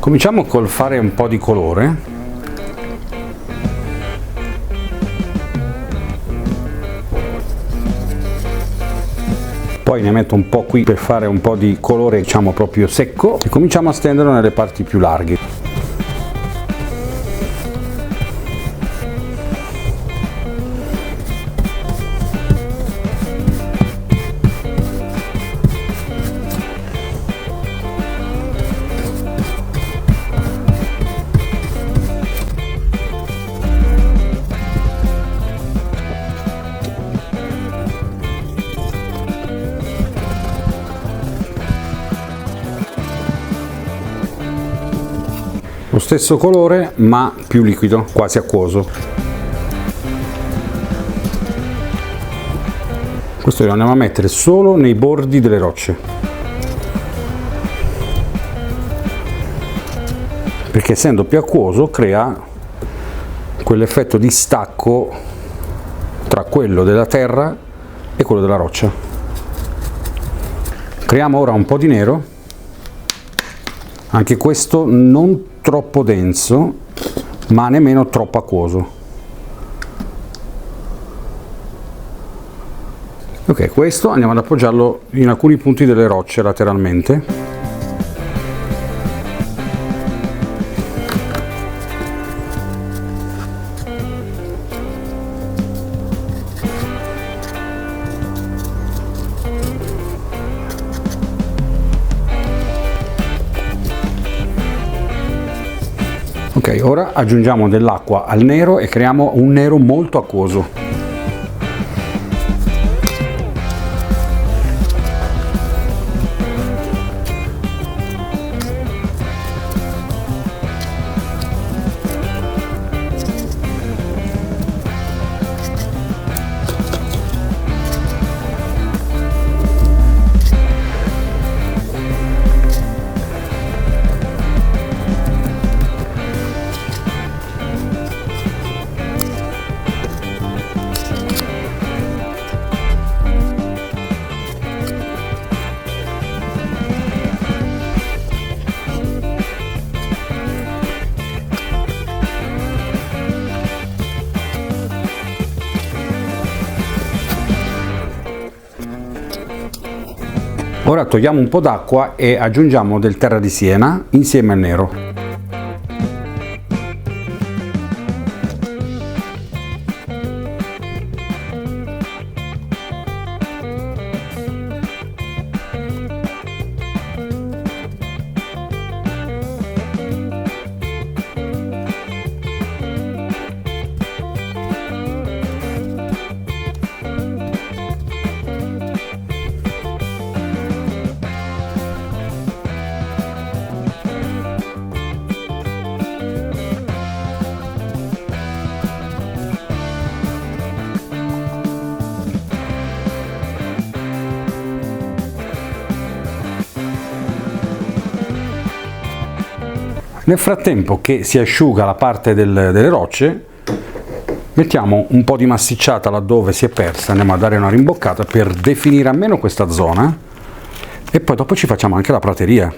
Cominciamo col fare un po' di colore. Poi ne metto un po' qui per fare un po' di colore, diciamo proprio secco, e cominciamo a stenderlo nelle parti più larghe. Lo stesso colore ma più liquido, quasi acquoso. Questo lo andiamo a mettere solo nei bordi delle rocce, perché essendo più acquoso crea quell'effetto di stacco tra quello della terra e quello della roccia. Creiamo ora un po' di nero, anche questo non troppo denso ma nemmeno troppo acquoso. Ok, questo andiamo ad appoggiarlo in alcuni punti delle rocce lateralmente. Ok, ora aggiungiamo dell'acqua al nero e creiamo un nero molto acquoso. Ora togliamo un po' d'acqua e aggiungiamo del terra di Siena insieme al nero. Nel frattempo che si asciuga la parte delle rocce, mettiamo un po' di massicciata laddove si è persa, andiamo a dare una rimboccata per definire almeno questa zona e poi dopo ci facciamo anche la prateria.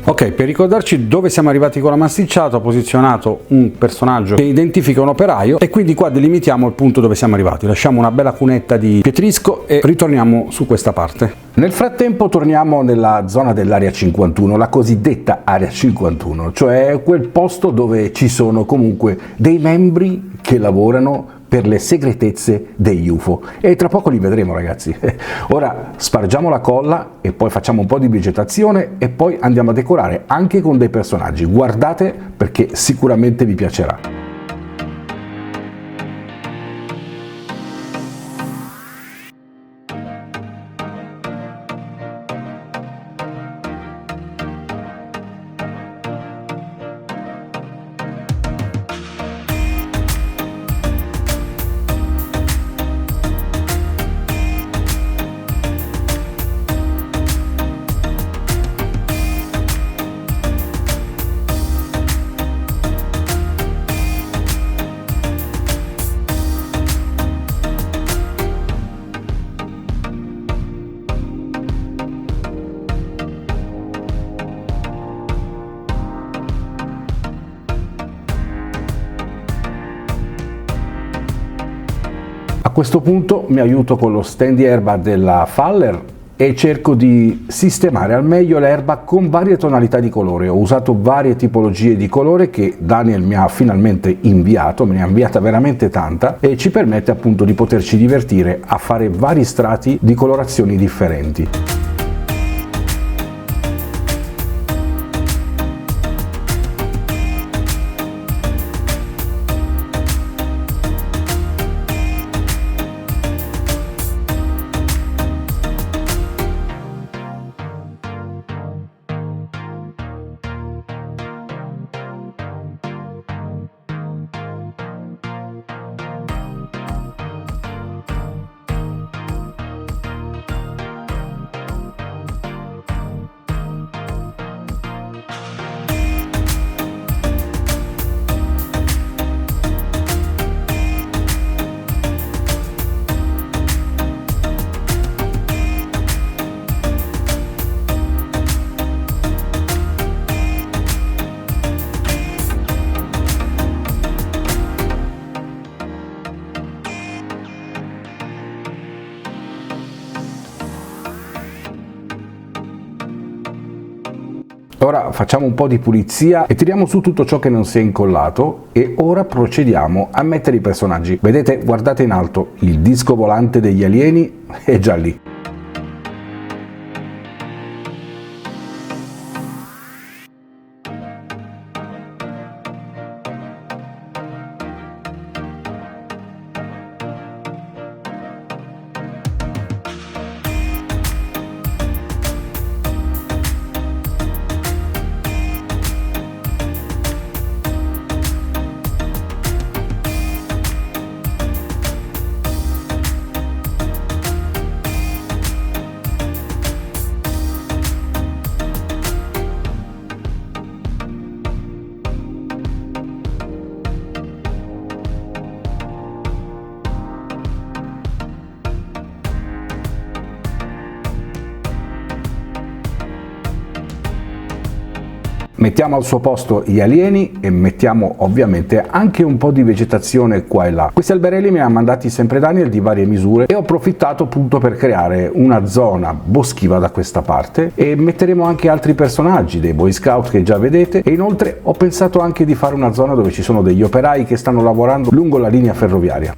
Ok, per ricordarci dove siamo arrivati con la massicciata, ho posizionato un personaggio che identifica un operaio e quindi qua delimitiamo il punto dove siamo arrivati. Lasciamo una bella cunetta di pietrisco e ritorniamo su questa parte. Nel frattempo torniamo nella zona dell'area 51, la cosiddetta area 51, cioè quel posto dove ci sono comunque dei membri che lavorano per le segretezze degli UFO, e tra poco li vedremo, ragazzi. Ora spargiamo la colla e poi facciamo un po' di vegetazione e poi andiamo a decorare anche con dei personaggi. Guardate, perché sicuramente vi piacerà. A questo punto mi aiuto con lo stand di erba della Faller e cerco di sistemare al meglio l'erba con varie tonalità di colore. Ho usato varie tipologie di colore che Daniel mi ha finalmente inviato, me ne ha inviata veramente tanta, e ci permette appunto di poterci divertire a fare vari strati di colorazioni differenti. Ora facciamo un po' di pulizia e tiriamo su tutto ciò che non si è incollato, e ora procediamo a mettere i personaggi. Vedete, guardate in alto, il disco volante degli alieni è già lì. Mettiamo al suo posto gli alieni e mettiamo ovviamente anche un po' di vegetazione qua e là. Questi alberelli me li ha mandati sempre Daniel di varie misure e ho approfittato appunto per creare una zona boschiva da questa parte, e metteremo anche altri personaggi, dei Boy Scout che già vedete, e inoltre ho pensato anche di fare una zona dove ci sono degli operai che stanno lavorando lungo la linea ferroviaria.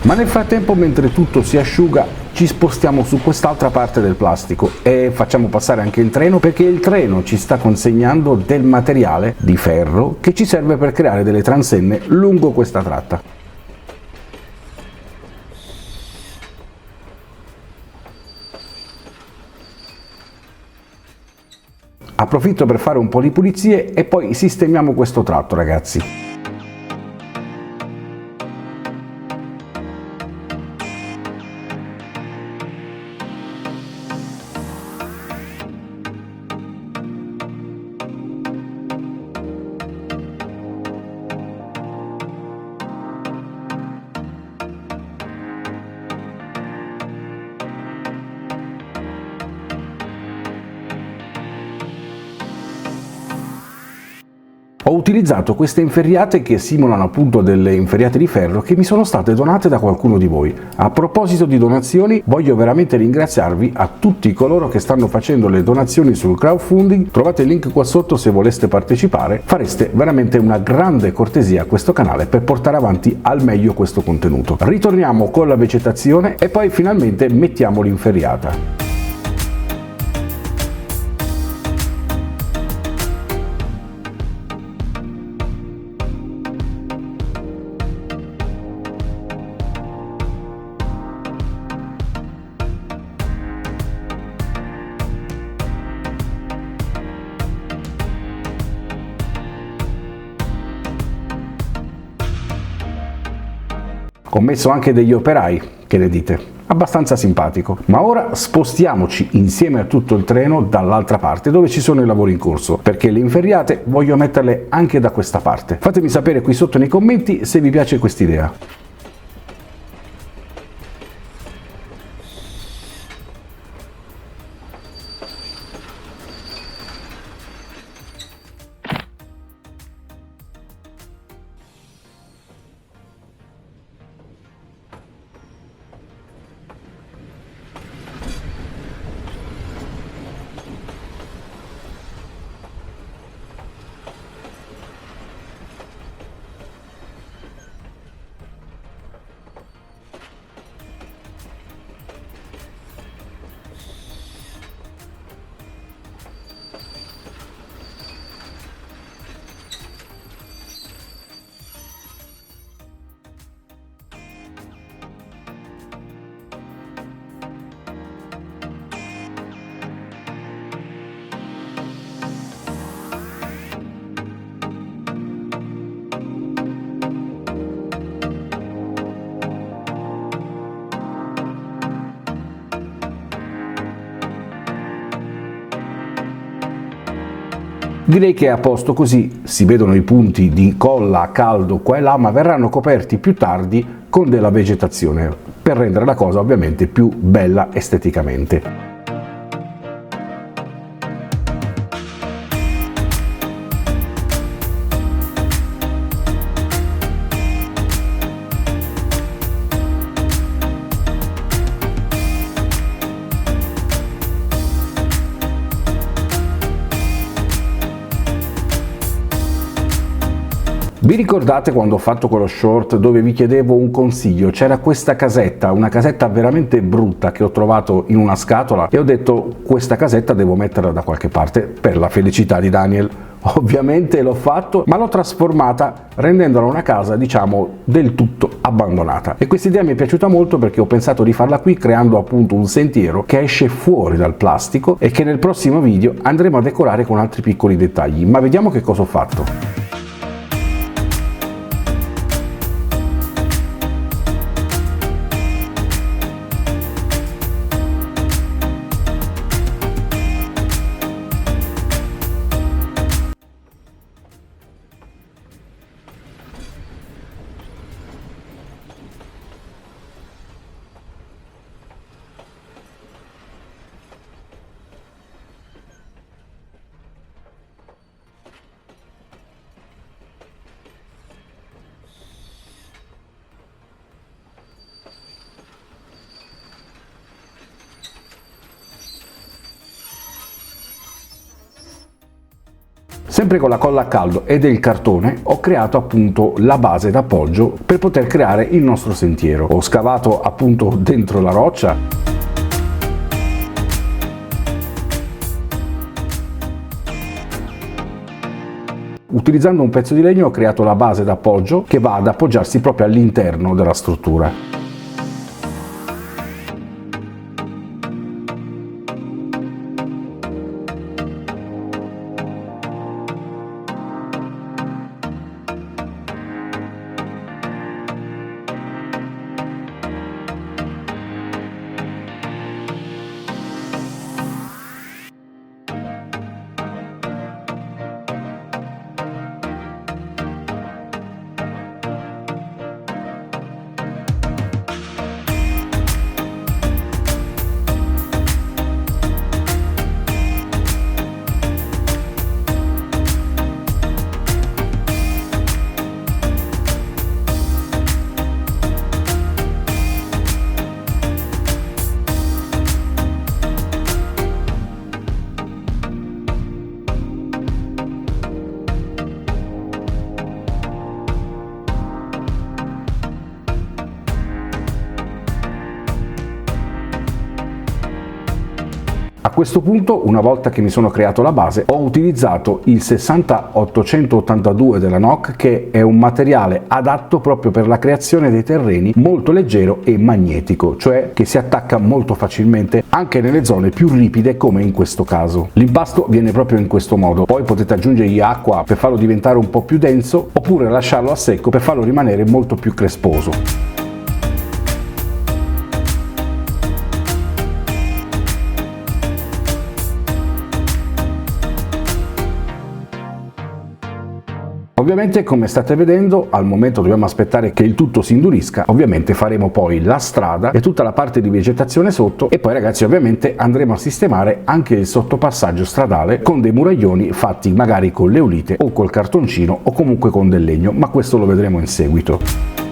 Ma nel frattempo, mentre tutto si asciuga, ci spostiamo su quest'altra parte del plastico e facciamo passare anche il treno, perché il treno ci sta consegnando del materiale di ferro che ci serve per creare delle transenne lungo questa tratta. Approfitto per fare un po' di pulizie e poi sistemiamo questo tratto, ragazzi. Ho utilizzato queste inferriate che simulano appunto delle inferriate di ferro che mi sono state donate da qualcuno di voi. A proposito di donazioni, voglio veramente ringraziarvi a tutti coloro che stanno facendo le donazioni sul crowdfunding. Trovate il link qua sotto se voleste partecipare. Fareste veramente una grande cortesia a questo canale per portare avanti al meglio questo contenuto. Ritorniamo con la vegetazione e poi finalmente mettiamo l'inferriata. Ho messo anche degli operai, che ne dite? Abbastanza simpatico. Ma ora spostiamoci insieme a tutto il treno dall'altra parte dove ci sono i lavori in corso, perché le inferriate voglio metterle anche da questa parte. Fatemi sapere qui sotto nei commenti se vi piace quest'idea. Direi che è a posto, così si vedono i punti di colla a caldo qua e là, ma verranno coperti più tardi con della vegetazione, per rendere la cosa ovviamente più bella esteticamente. Vi ricordate quando ho fatto quello short dove vi chiedevo un consiglio? C'era questa casetta, una casetta veramente brutta che ho trovato in una scatola e ho detto questa casetta devo metterla da qualche parte per la felicità di Daniel. Ovviamente l'ho fatto, ma l'ho trasformata rendendola una casa, diciamo, del tutto abbandonata. E questa idea mi è piaciuta molto perché ho pensato di farla qui creando appunto un sentiero che esce fuori dal plastico e che nel prossimo video andremo a decorare con altri piccoli dettagli. Ma vediamo che cosa ho fatto. Sempre con la colla a caldo e del cartone ho creato appunto la base d'appoggio per poter creare il nostro sentiero. Ho scavato appunto dentro la roccia. Utilizzando un pezzo di legno ho creato la base d'appoggio che va ad appoggiarsi proprio all'interno della struttura. questo punto, una volta che mi sono creato la base, ho utilizzato il 60882 della NOC, che è un materiale adatto proprio per la creazione dei terreni, molto leggero e magnetico, cioè che si attacca molto facilmente anche nelle zone più ripide come in questo caso. L'impasto viene proprio in questo modo, poi potete aggiungergli acqua per farlo diventare un po' più denso oppure lasciarlo a secco per farlo rimanere molto più cresposo. Ovviamente, come state vedendo, al momento dobbiamo aspettare che il tutto si indurisca. Ovviamente faremo poi la strada e tutta la parte di vegetazione sotto, e poi ragazzi ovviamente andremo a sistemare anche il sottopassaggio stradale con dei muraglioni fatti magari con l'eolite o col cartoncino o comunque con del legno, ma questo lo vedremo in seguito.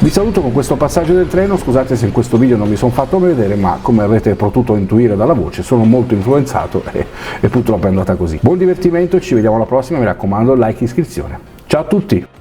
Vi saluto con questo passaggio del treno, scusate se in questo video non mi sono fatto vedere, ma come avrete potuto intuire dalla voce sono molto influenzato e purtroppo è andata così. Buon divertimento, ci vediamo alla prossima, mi raccomando like e iscrizione. Ciao a tutti!